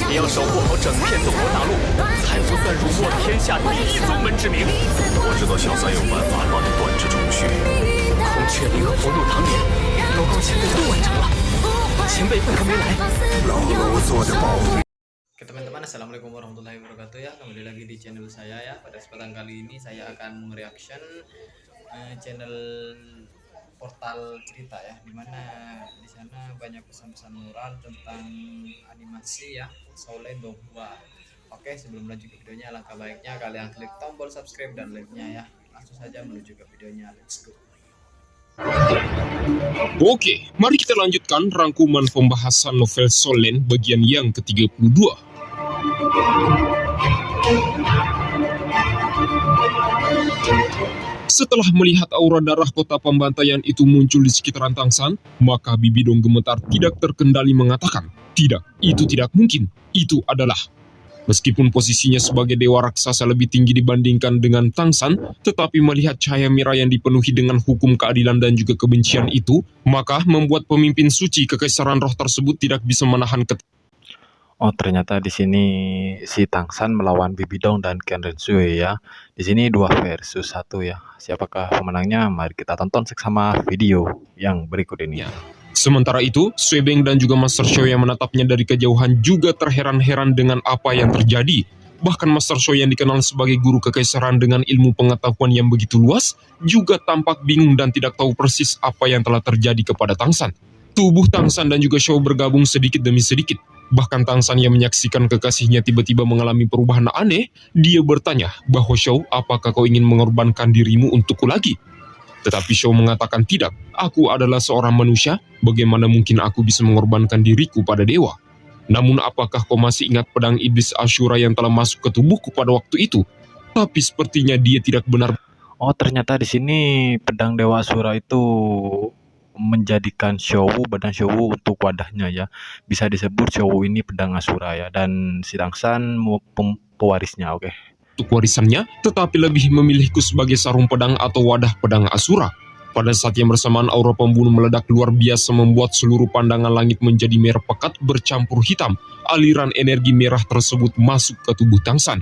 也要守护好整片斗罗大陆，才不算辱没天下第一宗门之名。我知道小三有办法让你断肢重续。孔雀翎和佛怒唐莲，报告前辈都完成了，前辈为何没来？老罗做的保密。 Oke teman-teman, assalamualaikum warahmatullahi wabarakatuh ya. Kembali lagi di channel saya ya. Pada kesempatan kali ini saya akan mereaction channel portal cerita ya, dimana di sana banyak pesan-pesan moral tentang animasi ya, Solen Dogba. Oke, sebelum lanjut ke videonya, alangkah baiknya kalian klik tombol subscribe dan like-nya ya. Langsung saja menuju ke videonya, let's go. Oke, mari kita lanjutkan rangkuman pembahasan novel Solen bagian yang ke-32. Setelah melihat aura darah kota pembantaian itu muncul di sekitaran Tangsan, maka Bibi Dong gemetar tidak terkendali mengatakan, "Tidak, itu tidak mungkin, itu adalah..." Meskipun posisinya sebagai dewa raksasa lebih tinggi dibandingkan dengan Tangsan, tetapi melihat cahaya merah yang dipenuhi dengan hukum keadilan dan juga kebencian itu, maka membuat pemimpin suci kekaisaran roh tersebut tidak bisa menahan Oh, ternyata di sini si Tangsan melawan Bibi Dong dan Ken Rensui ya. Di sini 2 versus 1 ya. Siapakah pemenangnya? Mari kita tonton seksama video yang berikut ini. Sementara itu, Suebeng dan juga Master Shou yang menatapnya dari kejauhan juga terheran-heran dengan apa yang terjadi. Bahkan Master Shou yang dikenal sebagai guru kekaisaran dengan ilmu pengetahuan yang begitu luas, juga tampak bingung dan tidak tahu persis apa yang telah terjadi kepada Tangsan. Tubuh Tangsan dan juga Shou bergabung sedikit demi sedikit. Bahkan Tangsan yang menyaksikan kekasihnya tiba-tiba mengalami perubahan aneh, dia bertanya bahwa Shou, apakah kau ingin mengorbankan dirimu untukku lagi? Tetapi Shou mengatakan tidak, aku adalah seorang manusia, bagaimana mungkin aku bisa mengorbankan diriku pada dewa? Namun apakah kau masih ingat pedang iblis Ashura yang telah masuk ke tubuhku pada waktu itu? Tapi sepertinya dia tidak benar. Oh, ternyata di sini pedang Dewa Asura itu menjadikan Shou, badan Shou untuk wadahnya ya. Bisa disebut Shou ini pedang Asura ya, dan si Tangsan pewarisnya. Oke. Untuk warisannya, tetapi lebih memilihku sebagai sarung pedang atau wadah pedang Asura. Pada saat yang bersamaan aura pembunuh meledak luar biasa membuat seluruh pandangan langit menjadi merah pekat bercampur hitam. Aliran energi merah tersebut masuk ke tubuh Tangsan.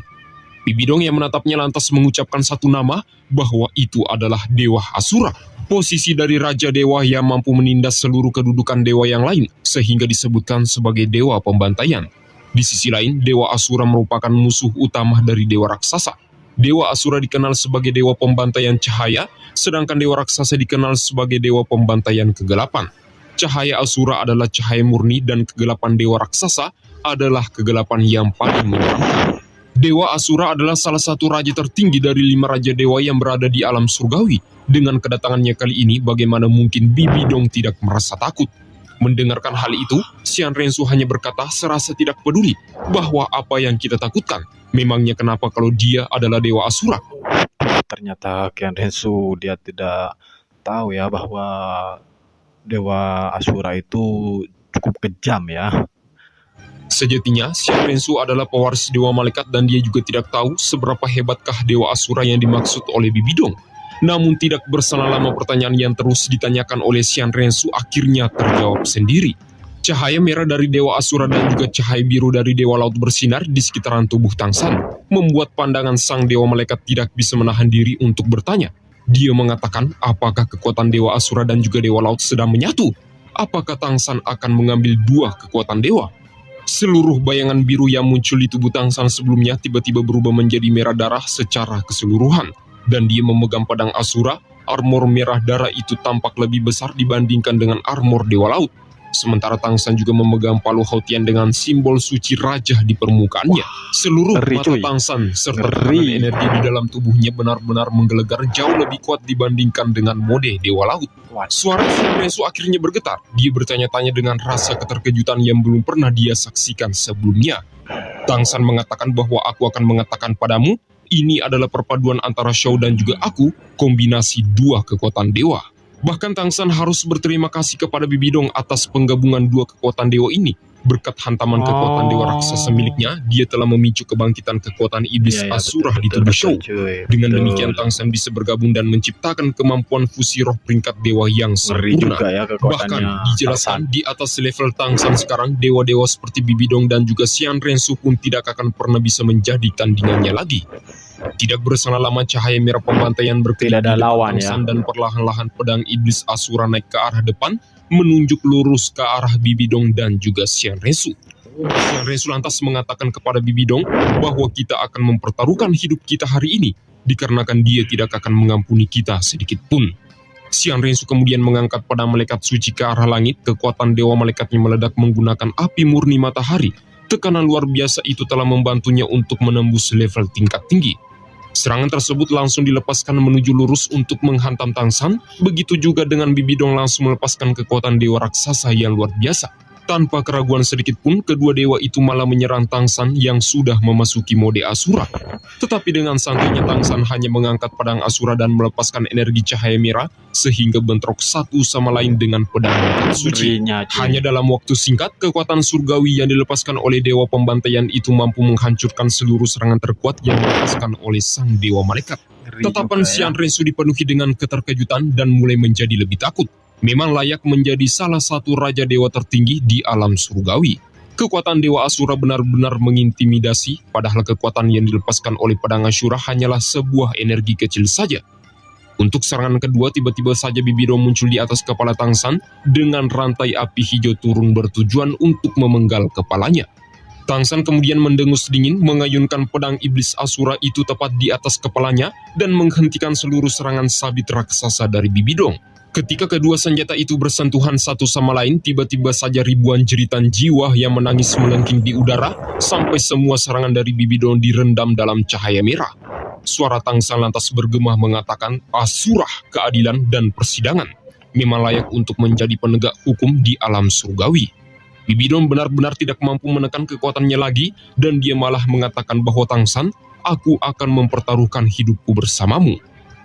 Bibi Dong yang menatapnya lantas mengucapkan satu nama bahwa itu adalah Dewa Asura. Posisi dari Raja Dewa yang mampu menindas seluruh kedudukan dewa yang lain, sehingga disebutkan sebagai Dewa Pembantaian. Di sisi lain, Dewa Asura merupakan musuh utama dari Dewa Raksasa. Dewa Asura dikenal sebagai Dewa Pembantaian Cahaya, sedangkan Dewa Raksasa dikenal sebagai Dewa Pembantaian Kegelapan. Cahaya Asura adalah cahaya murni dan kegelapan Dewa Raksasa adalah kegelapan yang paling menyeramkan. Dewa Asura adalah salah satu raja tertinggi dari 5 raja dewa yang berada di alam surgawi. Dengan kedatangannya kali ini, bagaimana mungkin Bibi Dong tidak merasa takut? Mendengarkan hal itu, Xian Rensu hanya berkata serasa tidak peduli bahwa apa yang kita takutkan. Memangnya kenapa kalau dia adalah Dewa Asura? Ternyata Ken Rensu dia tidak tahu ya bahwa Dewa Asura itu cukup kejam ya. Sejatinya, Xian Rensu adalah pewaris Dewa Malaikat dan dia juga tidak tahu seberapa hebatkah Dewa Asura yang dimaksud oleh Bibi Dong. Namun tidak berselang lama pertanyaan yang terus ditanyakan oleh Xian Rensu akhirnya terjawab sendiri. Cahaya merah dari Dewa Asura dan juga cahaya biru dari Dewa Laut bersinar di sekitaran tubuh Tangsan, membuat pandangan sang Dewa Malaikat tidak bisa menahan diri untuk bertanya. Dia mengatakan apakah kekuatan Dewa Asura dan juga Dewa Laut sedang menyatu? Apakah Tangsan akan mengambil 2 kekuatan dewa? Seluruh bayangan biru yang muncul di tubuh Tangsan sebelumnya tiba-tiba berubah menjadi merah darah secara keseluruhan. Dan dia memegang pedang Asura, armor merah darah itu tampak lebih besar dibandingkan dengan armor Dewa Laut. Sementara Tangsan juga memegang palu Hautian dengan simbol suci raja di permukaannya. Seluruh mata Tangsan serta tekanan energi di dalam tubuhnya benar-benar menggelegar jauh lebih kuat dibandingkan dengan mode Dewa Laut. Suara Xian Rensu akhirnya bergetar. Dia bertanya-tanya dengan rasa keterkejutan yang belum pernah dia saksikan sebelumnya. Tangsan mengatakan bahwa aku akan mengatakan padamu, ini adalah perpaduan antara Shou dan juga aku, kombinasi 2 kekuatan dewa. Bahkan Tangsan harus berterima kasih kepada Bibi Dong atas penggabungan 2 kekuatan dewa ini. Berkat hantaman kekuatan dewa raksasa miliknya, dia telah memicu kebangkitan kekuatan iblis Asura di tubuh Shou. Dengan demikian Tangsan bisa bergabung dan menciptakan kemampuan fusi roh peringkat dewa yang sempurna. Bahkan dijelaskan di atas level Tangsan sekarang, dewa-dewa seperti Bibidong dan juga Xian Rensu pun tidak akan pernah bisa menjadi tandingannya lagi. Tidak berselang lama cahaya merah pembantaian berkelip di depan Tangsan dan perlahan-lahan pedang iblis Asura naik ke arah depan, menunjuk lurus ke arah Bibidong dan juga Xian Rensu. Xian Rensu lantas mengatakan kepada Bibidong bahwa kita akan mempertaruhkan hidup kita hari ini, dikarenakan dia tidak akan mengampuni kita sedikit pun. Xian Rensu kemudian mengangkat pedang malaikat suci ke arah langit, kekuatan dewa malaikatnya meledak menggunakan api murni matahari. Tekanan luar biasa itu telah membantunya untuk menembus level tingkat tinggi. Serangan tersebut langsung dilepaskan menuju lurus untuk menghantam Tangsan, begitu juga dengan Bibidong langsung melepaskan kekuatan dewa raksasa yang luar biasa. Tanpa keraguan sedikit pun, kedua dewa itu malah menyerang Tangsan yang sudah memasuki mode Asura. Tetapi dengan santainya Tangsan hanya mengangkat pedang Asura dan melepaskan energi cahaya merah, sehingga bentrok satu sama lain dengan pedang suci. Hanya dalam waktu singkat, kekuatan surgawi yang dilepaskan oleh dewa pembantaian itu mampu menghancurkan seluruh serangan terkuat yang dilepaskan oleh sang dewa malaikat. Tetapan Xian Rensu dipenuhi dengan keterkejutan dan mulai menjadi lebih takut. Memang layak menjadi salah satu raja dewa tertinggi di alam surgawi. Kekuatan dewa Asura benar-benar mengintimidasi, padahal kekuatan yang dilepaskan oleh pedang Asura hanyalah sebuah energi kecil saja. Untuk serangan kedua, tiba-tiba saja Bibidong muncul di atas kepala Tangsan dengan rantai api hijau turun bertujuan untuk memenggal kepalanya. Tangsan kemudian mendengus dingin, mengayunkan pedang iblis Asura itu tepat di atas kepalanya dan menghentikan seluruh serangan sabit raksasa dari Bibidong. Ketika kedua senjata itu bersentuhan satu sama lain, tiba-tiba saja ribuan jeritan jiwa yang menangis melengking di udara, sampai semua serangan dari Bibidong direndam dalam cahaya merah. Suara Tangsan lantas bergema mengatakan, Asura, keadilan dan persidangan memang layak untuk menjadi penegak hukum di alam surgawi. Bibidong benar-benar tidak mampu menekan kekuatannya lagi, dan dia malah mengatakan bahwa Tangsan, aku akan mempertaruhkan hidupku bersamamu.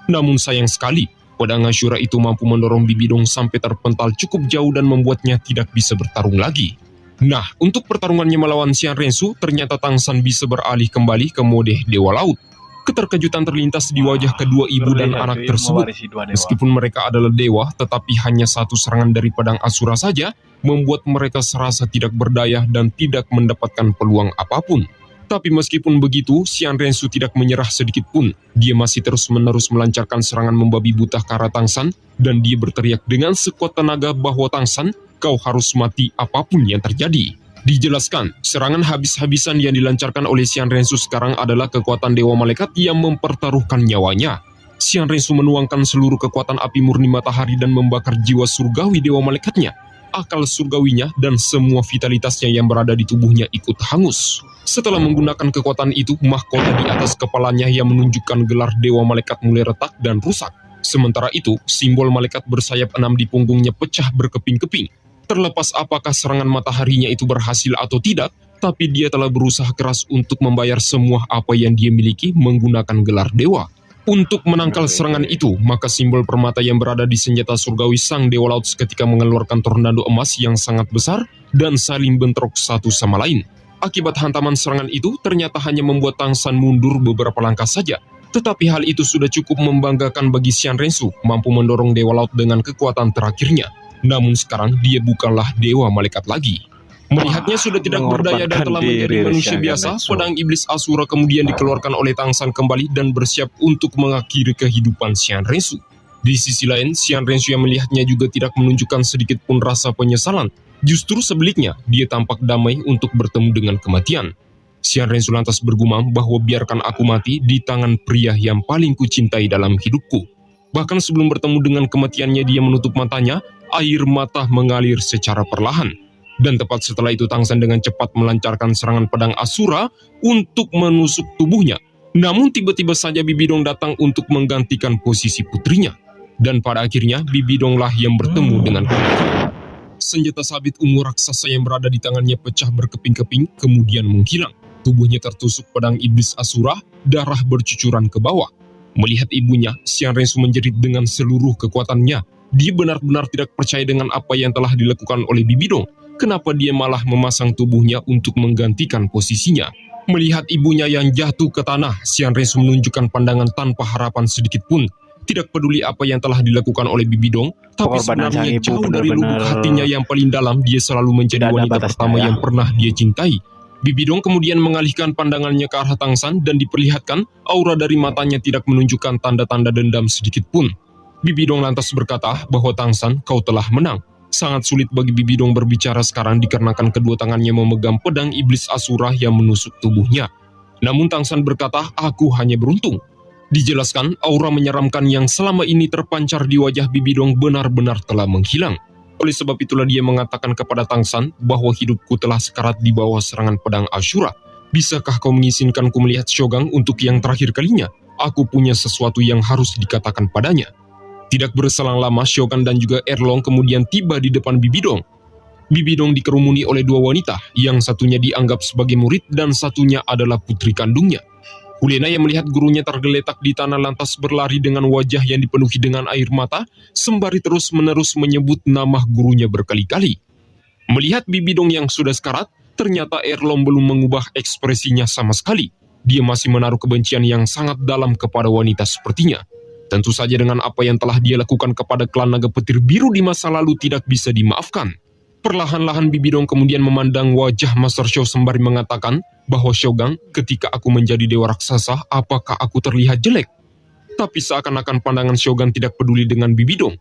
Namun sayang sekali, pedang Asura itu mampu mendorong Bibidong sampai terpental cukup jauh dan membuatnya tidak bisa bertarung lagi. Nah, untuk pertarungannya melawan Xian Rensu, ternyata Tangsan bisa beralih kembali ke mode Dewa Laut. Keterkejutan terlintas di wajah kedua ibu dan anak tersebut. Meskipun mereka adalah dewa, tetapi hanya satu serangan dari pedang Asura saja membuat mereka serasa tidak berdaya dan tidak mendapatkan peluang apapun. Tapi meskipun begitu, Xian Rensu tidak menyerah sedikit pun. Dia masih terus-menerus melancarkan serangan membabi buta ke arah Tangsan, dan dia berteriak dengan sekuat tenaga bahwa Tangsan, kau harus mati apapun yang terjadi. Dijelaskan, serangan habis-habisan yang dilancarkan oleh Xian Rensu sekarang adalah kekuatan dewa malaikat yang mempertaruhkan nyawanya. Xian Rensu menuangkan seluruh kekuatan api murni matahari dan membakar jiwa surgawi dewa malaikatnya. Akal surgawinya dan semua vitalitasnya yang berada di tubuhnya ikut hangus. Setelah menggunakan kekuatan itu, mahkota di atas kepalanya yang menunjukkan gelar dewa malaikat mulai retak dan rusak. Sementara itu, simbol malaikat bersayap 6 di punggungnya pecah berkeping-keping. Terlepas apakah serangan mataharinya itu berhasil atau tidak, tapi dia telah berusaha keras untuk membayar semua apa yang dia miliki menggunakan gelar dewa. Untuk menangkal serangan itu, maka simbol permata yang berada di senjata surgawi sang dewa laut seketika mengeluarkan tornado emas yang sangat besar dan saling bentrok satu sama lain. Akibat hantaman serangan itu, ternyata hanya membuat Tangsan mundur beberapa langkah saja. Tetapi hal itu sudah cukup membanggakan bagi Xian Rensu, mampu mendorong dewa laut dengan kekuatan terakhirnya. Namun sekarang dia bukanlah dewa malaikat lagi. Melihatnya sudah tidak berdaya dan telah menjadi manusia biasa, pedang iblis Asura kemudian dikeluarkan oleh Tangsan kembali dan bersiap untuk mengakhiri kehidupan Xian Rensu. Di sisi lain, Xian Rensu yang melihatnya juga tidak menunjukkan sedikit pun rasa penyesalan. Justru sebaliknya, dia tampak damai untuk bertemu dengan kematian. Xian Rensu lantas bergumam bahwa biarkan aku mati di tangan pria yang paling kucintai dalam hidupku. Bahkan sebelum bertemu dengan kematiannya, dia menutup matanya, air mata mengalir secara perlahan. Dan tepat setelah itu Tangsan dengan cepat melancarkan serangan pedang Asura untuk menusuk tubuhnya. Namun tiba-tiba saja Bibidong datang untuk menggantikan posisi putrinya. Dan pada akhirnya Bibidonglah yang bertemu dengan kematian. Senjata sabit ungu raksasa yang berada di tangannya pecah berkeping-keping kemudian menghilang. Tubuhnya tertusuk pedang iblis Asura, darah bercucuran ke bawah. Melihat ibunya, Xian Rensu menjerit dengan seluruh kekuatannya. Dia benar-benar tidak percaya dengan apa yang telah dilakukan oleh Bibidong. kenapa dia malah memasang tubuhnya untuk menggantikan posisinya. Melihat ibunya yang jatuh ke tanah, Xian Rensu menunjukkan pandangan tanpa harapan sedikit pun. Tidak peduli apa yang telah dilakukan oleh Bibidong, tapi sebenarnya jauh dari lubuk hatinya yang paling dalam, dia selalu menjadi wanita pertama yang pernah dia cintai. Bibidong kemudian mengalihkan pandangannya ke arah Tangsan dan diperlihatkan aura dari matanya tidak menunjukkan tanda-tanda dendam sedikit pun. Bibidong lantas berkata bahwa Tangsan, kau telah menang. Sangat sulit bagi Bibidong berbicara sekarang dikarenakan kedua tangannya memegang pedang iblis Asura yang menusuk tubuhnya. Namun Tangsan berkata, aku hanya beruntung. Dijelaskan, aura menyeramkan yang selama ini terpancar di wajah Bibidong benar-benar telah menghilang. Oleh sebab itulah dia mengatakan kepada Tangsan bahwa hidupku telah sekarat di bawah serangan pedang Ashura. Bisakah kau mengizinkanku melihat Shogang untuk yang terakhir kalinya? Aku punya sesuatu yang harus dikatakan padanya. Tidak berselang lama, Shogun dan juga Erlong kemudian tiba di depan Bibidong. Bibidong dikerumuni oleh dua wanita, yang satunya dianggap sebagai murid dan satunya adalah putri kandungnya. Hulena yang melihat gurunya tergeletak di tanah lantas berlari dengan wajah yang dipenuhi dengan air mata, sembari terus-menerus menyebut nama gurunya berkali-kali. Melihat Bibidong yang sudah sekarat, ternyata Erlong belum mengubah ekspresinya sama sekali. Dia masih menaruh kebencian yang sangat dalam kepada wanita sepertinya. Tentu saja dengan apa yang telah dia lakukan kepada klan naga petir biru di masa lalu tidak bisa dimaafkan. Perlahan-lahan Bibidong kemudian memandang wajah Master Shou sembari mengatakan bahwa Shogang, ketika aku menjadi dewa raksasa, apakah aku terlihat jelek? Tapi seakan-akan pandangan Shogun tidak peduli dengan Bibidong.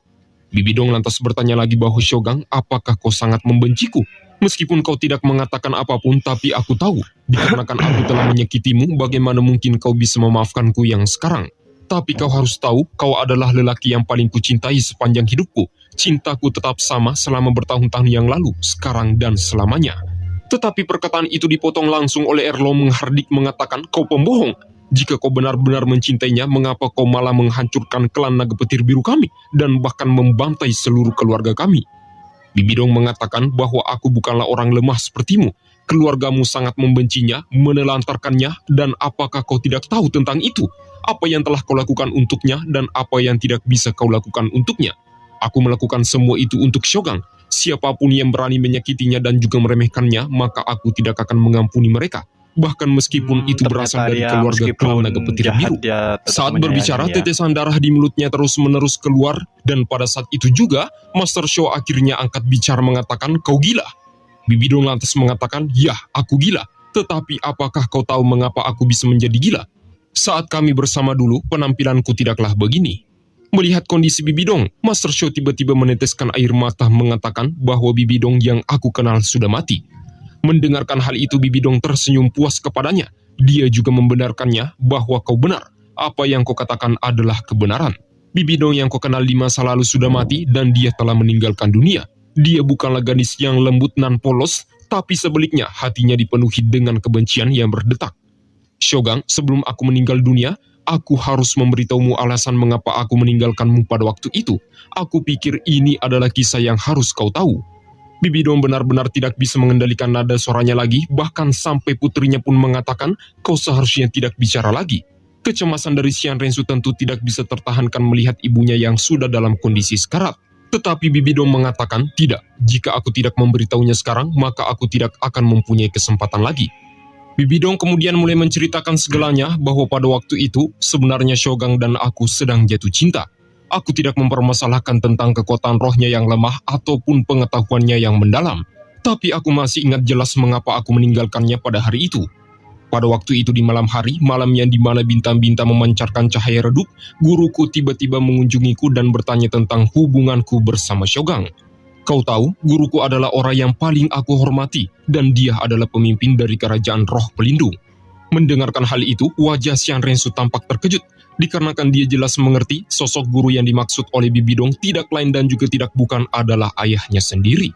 Bibidong lantas bertanya lagi bahwa Shogang, apakah kau sangat membenciku? Meskipun kau tidak mengatakan apapun, tapi aku tahu, dikarenakan aku telah menyakitimu, bagaimana mungkin kau bisa memaafkanku yang sekarang? Tapi kau harus tahu, kau adalah lelaki yang paling kucintai sepanjang hidupku. Cintaku tetap sama selama bertahun-tahun yang lalu, sekarang dan selamanya. Tetapi perkataan itu dipotong langsung oleh Erlong menghardik mengatakan, kau pembohong. Jika kau benar-benar mencintainya, mengapa kau malah menghancurkan klan naga petir biru kami, dan bahkan membantai seluruh keluarga kami? Bibidong mengatakan bahwa aku bukanlah orang lemah sepertimu. Keluargamu sangat membencinya, menelantarkannya, dan apakah kau tidak tahu tentang itu? Apa yang telah kau lakukan untuknya, dan apa yang tidak bisa kau lakukan untuknya? Aku melakukan semua itu untuk Shogun. Siapapun yang berani menyakitinya dan juga meremehkannya, maka aku tidak akan mengampuni mereka. Bahkan meskipun itu berasal dari keluarga klan naga petir biru. Saat berbicara, tetesan darah di mulutnya terus-menerus keluar, dan pada saat itu juga, Master Shou akhirnya angkat bicara mengatakan, kau gila. Bibidong lantas mengatakan, ya, aku gila. Tetapi apakah kau tahu mengapa aku bisa menjadi gila? Saat kami bersama dulu, penampilanku tidaklah begini. Melihat kondisi Bibidong, Master Shou tiba-tiba meneteskan air mata mengatakan bahwa Bibidong yang aku kenal sudah mati. Mendengarkan hal itu, Bibidong tersenyum puas kepadanya. Dia juga membenarkannya bahwa kau benar. Apa yang kau katakan adalah kebenaran. Bibidong yang kau kenal di masa lalu sudah mati dan dia telah meninggalkan dunia. Dia bukanlah gadis yang lembut nan polos, tapi sebaliknya hatinya dipenuhi dengan kebencian yang berdetak. Shogun, sebelum aku meninggal dunia, aku harus memberitahumu alasan mengapa aku meninggalkanmu pada waktu itu. Aku pikir ini adalah kisah yang harus kau tahu. Bibidong benar-benar tidak bisa mengendalikan nada suaranya lagi, bahkan sampai putrinya pun mengatakan, kau seharusnya tidak bicara lagi. Kecemasan dari Xian Rensu tentu tidak bisa tertahankan melihat ibunya yang sudah dalam kondisi sekarat. Tetapi Bibidong mengatakan, tidak, jika aku tidak memberitahunya sekarang, maka aku tidak akan mempunyai kesempatan lagi. Bibidong kemudian mulai menceritakan segalanya bahwa pada waktu itu, sebenarnya Shogun dan aku sedang jatuh cinta. Aku tidak mempermasalahkan tentang kekuatan rohnya yang lemah ataupun pengetahuannya yang mendalam. Tapi aku masih ingat jelas mengapa aku meninggalkannya pada hari itu. Pada waktu itu di malam hari, malam yang dimana bintang-bintang memancarkan cahaya redup, guruku tiba-tiba mengunjungiku dan bertanya tentang hubunganku bersama Shogun. Kau tahu, guruku adalah orang yang paling aku hormati, dan dia adalah pemimpin dari kerajaan roh pelindung. Mendengarkan hal itu, wajah Xian Rensu tampak terkejut, dikarenakan dia jelas mengerti sosok guru yang dimaksud oleh Bibidong tidak lain dan juga tidak bukan adalah ayahnya sendiri.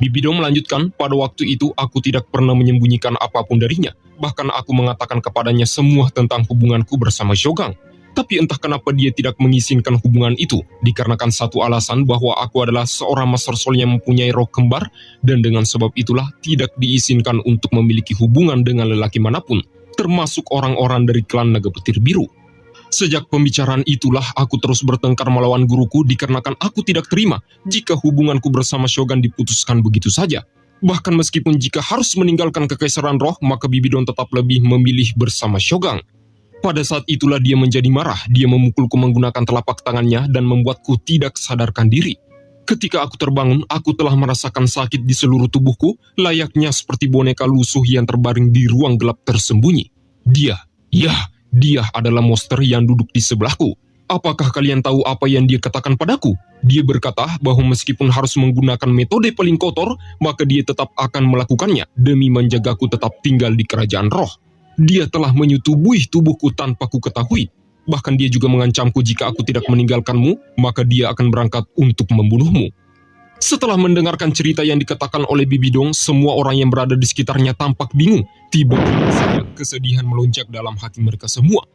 Bibidong melanjutkan, pada waktu itu aku tidak pernah menyembunyikan apapun darinya, bahkan aku mengatakan kepadanya semua tentang hubunganku bersama Shogun. Tapi entah kenapa dia tidak mengizinkan hubungan itu, dikarenakan satu alasan bahwa aku adalah seorang Master Soul yang mempunyai roh kembar, dan dengan sebab itulah tidak diizinkan untuk memiliki hubungan dengan lelaki manapun, termasuk orang-orang dari klan naga petir biru. Sejak pembicaraan itulah aku terus bertengkar melawan guruku dikarenakan aku tidak terima jika hubunganku bersama Shogun diputuskan begitu saja. Bahkan meskipun jika harus meninggalkan kekaisaran roh, maka Bibidong tetap lebih memilih bersama Shogang. Pada saat itulah dia menjadi marah. Dia memukulku menggunakan telapak tangannya dan membuatku tidak sadarkan diri. Ketika aku terbangun, aku telah merasakan sakit di seluruh tubuhku, layaknya seperti boneka lusuh yang terbaring di ruang gelap tersembunyi. Dia adalah monster yang duduk di sebelahku. Apakah kalian tahu apa yang dia katakan padaku? Dia berkata bahwa meskipun harus menggunakan metode paling kotor, maka dia tetap akan melakukannya demi menjagaku tetap tinggal di kerajaan roh. Dia telah menyetubui tubuhku tanpa ku ketahui. Bahkan dia juga mengancamku jika aku tidak meninggalkanmu, maka dia akan berangkat untuk membunuhmu. Setelah mendengarkan cerita yang dikatakan oleh Bibidong, semua orang yang berada di sekitarnya tampak bingung. Tiba-tiba saja kesedihan melonjak dalam hati mereka semua.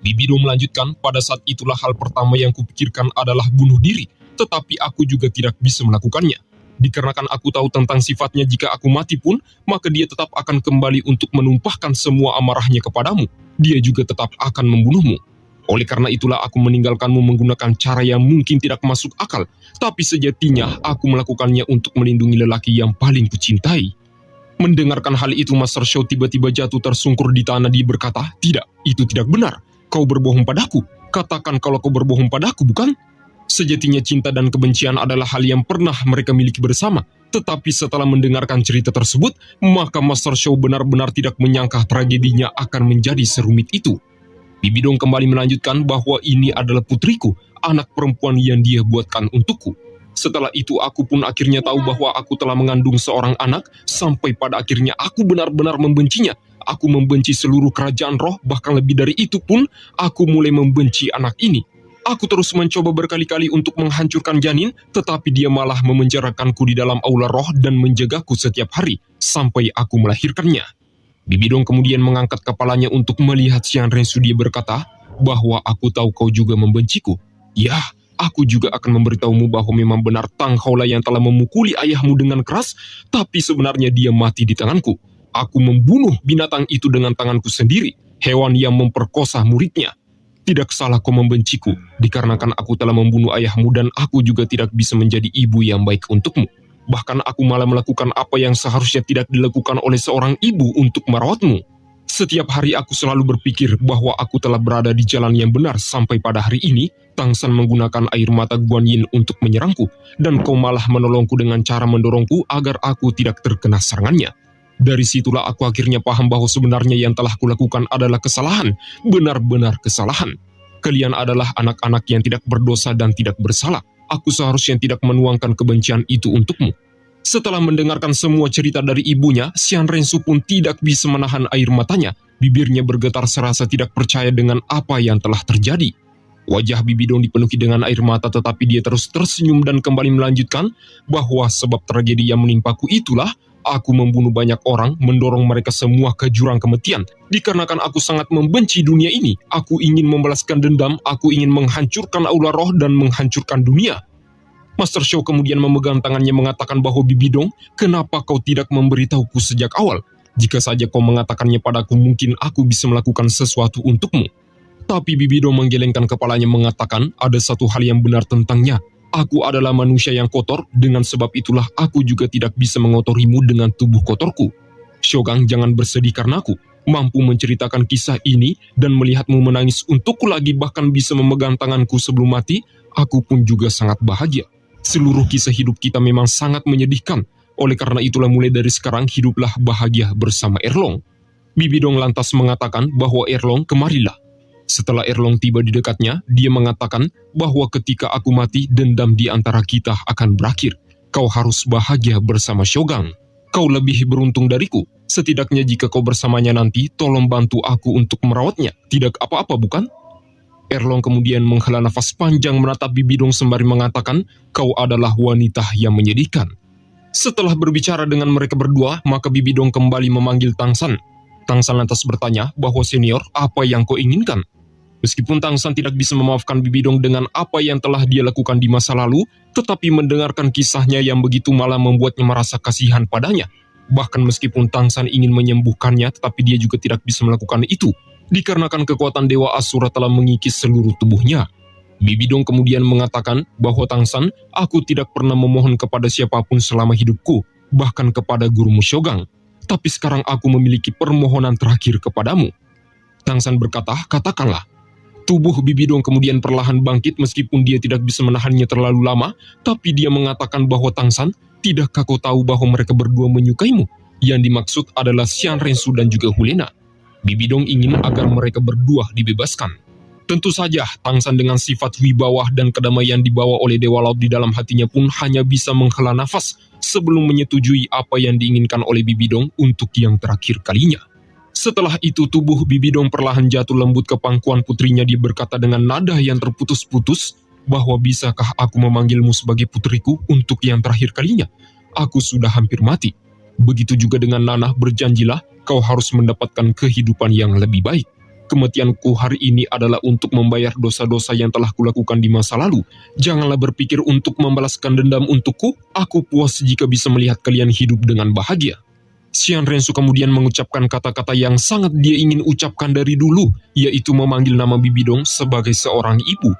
Bibidong melanjutkan, pada saat itulah hal pertama yang kupikirkan adalah bunuh diri, tetapi aku juga tidak bisa melakukannya. Dikarenakan aku tahu tentang sifatnya, jika aku mati pun, maka dia tetap akan kembali untuk menumpahkan semua amarahnya kepadamu. Dia juga tetap akan membunuhmu. Oleh karena itulah aku meninggalkanmu menggunakan cara yang mungkin tidak masuk akal, tapi sejatinya aku melakukannya untuk melindungi lelaki yang paling kucintai. Mendengarkan hal itu, Master Shou tiba-tiba jatuh tersungkur di tanah. Dia berkata, "Tidak, itu tidak benar. Kau berbohong padaku. Katakan kalau kau berbohong padaku, bukan?" Sejatinya cinta dan kebencian adalah hal yang pernah mereka miliki bersama. Tetapi setelah mendengarkan cerita tersebut, maka Master Shou benar-benar tidak menyangka tragedinya akan menjadi serumit itu. Bibidong kembali melanjutkan bahwa ini adalah putriku, anak perempuan yang dia buatkan untukku. Setelah itu aku pun akhirnya tahu bahwa aku telah mengandung seorang anak, sampai pada akhirnya aku benar-benar membencinya. Aku membenci seluruh kerajaan roh, bahkan lebih dari itu pun aku mulai membenci anak ini. Aku terus mencoba berkali-kali untuk menghancurkan janin, tetapi dia malah memenjarakanku di dalam aula roh dan menjagaku setiap hari, sampai aku melahirkannya. Bibidong kemudian mengangkat kepalanya untuk melihat Xian Rensu. Dia berkata, bahwa aku tahu kau juga membenciku. Ya, aku juga akan memberitahumu bahwa memang benar Tang Hao yang telah memukuli ayahmu dengan keras, tapi sebenarnya dia mati di tanganku. Aku membunuh binatang itu dengan tanganku sendiri, hewan yang memperkosa muridnya. Tidak salah kau membenciku, dikarenakan aku telah membunuh ayahmu dan aku juga tidak bisa menjadi ibu yang baik untukmu. Bahkan aku malah melakukan apa yang seharusnya tidak dilakukan oleh seorang ibu untuk merawatmu. Setiap hari aku selalu berpikir bahwa aku telah berada di jalan yang benar sampai pada hari ini, Tang San menggunakan air mata Guan Yin untuk menyerangku, dan kau malah menolongku dengan cara mendorongku agar aku tidak terkena serangannya. Dari situlah aku akhirnya paham bahwa sebenarnya yang telah kulakukan adalah kesalahan, benar-benar kesalahan. Kalian adalah anak-anak yang tidak berdosa dan tidak bersalah. Aku seharusnya tidak menuangkan kebencian itu untukmu. Setelah mendengarkan semua cerita dari ibunya, Xian Rensu pun tidak bisa menahan air matanya. Bibirnya bergetar serasa tidak percaya dengan apa yang telah terjadi. Wajah Bibidong dipenuhi dengan air mata, tetapi dia terus tersenyum dan kembali melanjutkan bahwa sebab tragedi yang menimpaku itulah aku membunuh banyak orang, mendorong mereka semua ke jurang kematian. Dikarenakan aku sangat membenci dunia ini, aku ingin membalaskan dendam, aku ingin menghancurkan aula roh dan menghancurkan dunia. Master Shou kemudian memegang tangannya mengatakan bahwa Bibidong, kenapa kau tidak memberitahuku sejak awal? Jika saja kau mengatakannya padaku, mungkin aku bisa melakukan sesuatu untukmu. Tapi Bibidong menggelengkan kepalanya mengatakan ada satu hal yang benar tentangnya. Aku adalah manusia yang kotor, dengan sebab itulah aku juga tidak bisa mengotorimu dengan tubuh kotorku. Shogang, jangan bersedih karenaku. Mampu menceritakan kisah ini dan melihatmu menangis untukku lagi, bahkan bisa memegang tanganku sebelum mati, aku pun juga sangat bahagia. Seluruh kisah hidup kita memang sangat menyedihkan. Oleh karena itulah mulai dari sekarang hiduplah bahagia bersama Erlong. Bibidong lantas mengatakan bahwa Erlong kemarilah. Setelah Erlong tiba di dekatnya, dia mengatakan bahwa ketika aku mati, dendam di antara kita akan berakhir. Kau harus bahagia bersama Shogang. Kau lebih beruntung dariku. Setidaknya jika kau bersamanya nanti, tolong bantu aku untuk merawatnya. Tidak apa-apa, bukan? Erlong kemudian menghela nafas panjang menatap Bibidong sembari mengatakan, kau adalah wanita yang menyedihkan. Setelah berbicara dengan mereka berdua, maka Bibidong kembali memanggil Tang San. Tang San lantas bertanya bahwa senior, apa yang kau inginkan? Meskipun Tang San tidak bisa memaafkan Bibidong dengan apa yang telah dia lakukan di masa lalu, tetapi mendengarkan kisahnya yang begitu malah membuatnya merasa kasihan padanya. Bahkan meskipun Tang San ingin menyembuhkannya, tetapi dia juga tidak bisa melakukan itu, dikarenakan kekuatan Dewa Asura telah mengikis seluruh tubuhnya. Bibidong kemudian mengatakan bahwa Tang San, aku tidak pernah memohon kepada siapapun selama hidupku. bahkan kepada gurumu Shogang. Tapi sekarang aku memiliki permohonan terakhir kepadamu. Tangsan berkata, katakanlah. Tubuh Bibidong kemudian perlahan bangkit meskipun dia tidak bisa menahannya terlalu lama, tapi dia mengatakan bahwa Tangsan, tidakkah kau tahu bahwa mereka berdua menyukaimu? Yang dimaksud adalah Xian Rensu dan juga Hulena. Bibidong ingin agar mereka berdua dibebaskan. Tentu saja, Tangsan dengan sifat wibawah dan kedamaian dibawa oleh Dewa Laut di dalam hatinya pun hanya bisa menghela nafas sebelum menyetujui apa yang diinginkan oleh Bibidong untuk yang terakhir kalinya. Setelah itu tubuh Bibidong perlahan jatuh lembut ke pangkuan putrinya. Dia berkata dengan nada yang terputus-putus bahwa bisakah aku memanggilmu sebagai putriku untuk yang terakhir kalinya? Aku sudah hampir mati. Begitu juga dengan Nanah, berjanjilah kau harus mendapatkan kehidupan yang lebih baik. Kematianku hari ini adalah untuk membayar dosa-dosa yang telah kulakukan di masa lalu. Janganlah berpikir untuk membalaskan dendam untukku. Aku puas jika bisa melihat kalian hidup dengan bahagia. Xian Rensu kemudian mengucapkan kata-kata yang sangat dia ingin ucapkan dari dulu, yaitu memanggil nama Bibidong sebagai seorang ibu.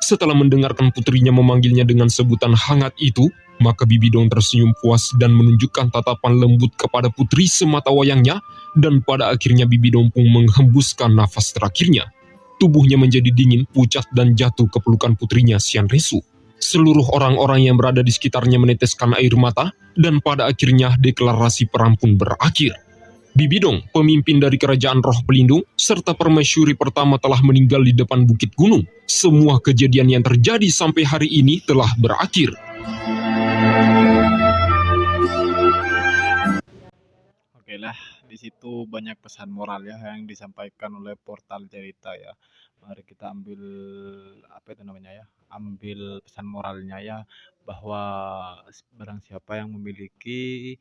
Setelah mendengarkan putrinya memanggilnya dengan sebutan hangat itu, maka Bibidong tersenyum puas dan menunjukkan tatapan lembut kepada putri semata wayangnya, dan pada akhirnya Bibidong pun menghembuskan nafas terakhirnya. Tubuhnya menjadi dingin, pucat, dan jatuh ke pelukan putrinya Xian Rensu. Seluruh orang-orang yang berada di sekitarnya meneteskan air mata, dan pada akhirnya deklarasi perang pun berakhir. Bibidong, pemimpin dari kerajaan roh pelindung, serta permaisuri pertama telah meninggal di depan bukit gunung. Semua kejadian yang terjadi sampai hari ini telah berakhir. Oke lah, di situ banyak pesan moral ya yang disampaikan oleh portal cerita ya. Mari kita ambil apa itu namanya ya, ambil pesan moralnya ya, bahwa barang siapa yang memiliki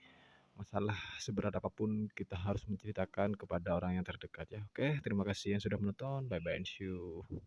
masalah seberat apapun kita harus menceritakan kepada orang yang terdekat ya. Oke, terima kasih yang sudah menonton. Bye bye and see you.